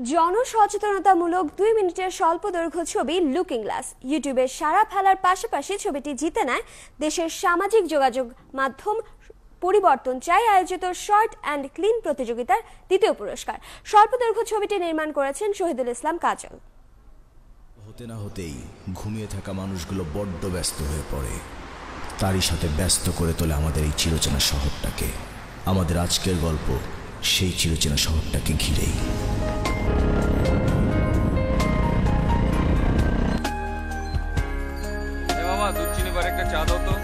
জনসচেতনতামূলক ২ মিনিটের স্বল্পদৈর্ঘ্য ছবি লুকিং গ্লাস ইউটিউবে সাড়া ফেলার পাশাপাশি ছবিটি জিতে নেয় দেশের সামাজিক যোগাযোগ মাধ্যম পরিবর্তন চাই আয়োজিত শর্ট অ্যান্ড ক্লিন প্রতিযোগিতার দ্বিতীয় পুরস্কার। স্বল্পদৈর্ঘ্য ছবিটি নির্মাণ করেছেন শহীদুল ইসলাম কাজল। হতে না হতেই ঘুমিয়ে থাকা মানুষগুলো বড্ড ব্যস্ত হয়ে পড়ে, তারই সাথে ব্যস্ত করে তোলে আমাদের এই চিরচেনা শহরটাকে। আমাদের আজকের গল্প সেই চিরচেনা শহরটাকে ঘিরেই। মামা দুধ চিনি বার একটা চা দাও তো।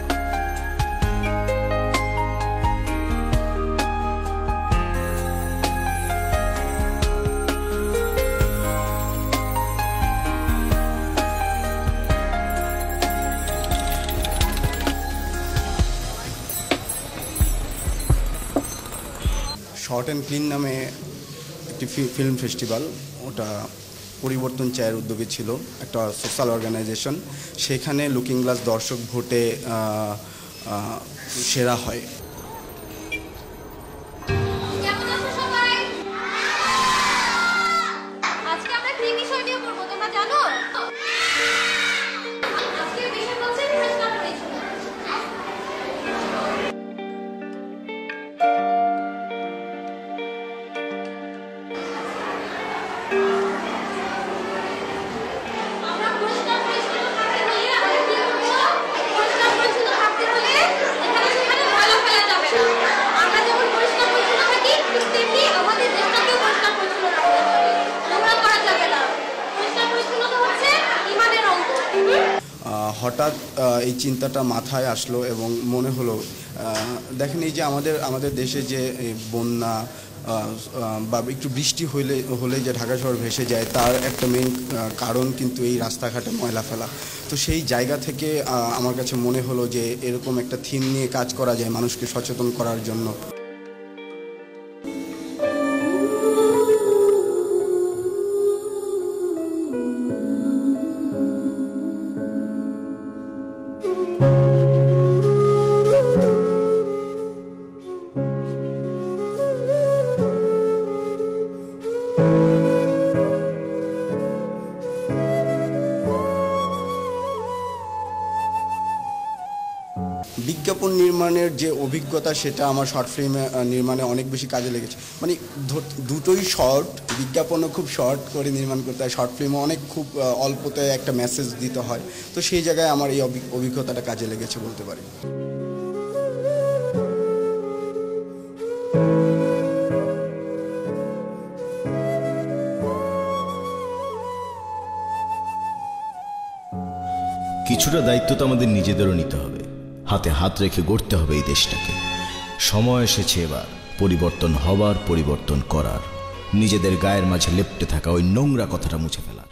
শর্ট অ্যান্ড ক্লিন নামে একটি ফিল্ম ফেস্টিভ্যাল, ওটা পরিবর্তন চায়ের উদ্যোগে ছিল, একটা সোশ্যাল অর্গানাইজেশন। সেখানে লুকিং গ্লাস দর্শক ভোটে সেরা হয়। হঠাৎ এই চিন্তাটা মাথায় আসলো এবং মনে হলো, দেখেন এই যে আমাদের দেশে যে বন্যা বা একটু বৃষ্টি হলে যে ঢাকা শহর ভেসে যায়, তার একটা মেইন কারণ কিন্তু এই রাস্তাঘাটে ময়লা ফেলা। তো সেই জায়গা থেকে আমার কাছে মনে হলো যে এরকম একটা থিম নিয়ে কাজ করা যায় মানুষকে সচেতন করার জন্য। বিজ্ঞাপন নির্মাণের যে অভিজ্ঞতা, সেটা আমার শর্ট ফিল্ম নির্মাণে অনেক বেশি কাজে লেগেছে। মানে দুটোই শর্ট, বিজ্ঞাপনও খুব শর্ট করে নির্মাণ করতে হয়, শর্ট ফিল্মও অনেক খুব অল্পতে একটা মেসেজ দিতে হয়। তো সেই জায়গায় আমার এই অভিজ্ঞতাটা কাজে লেগেছে বলতে পারি। কিছুটা দায়িত্ব তো আমাদের নিজেদেরও নিতে হবে, হাতে হাত রেখে গড়তে হবে এই দেশটাকে। সময় এসেছে এবার পরিবর্তন হবার, পরিবর্তন করার, নিজেদের গায়ের মাঝে লেপ্টে থাকা ওই নোংরা কথাটা মুছে ফেলার।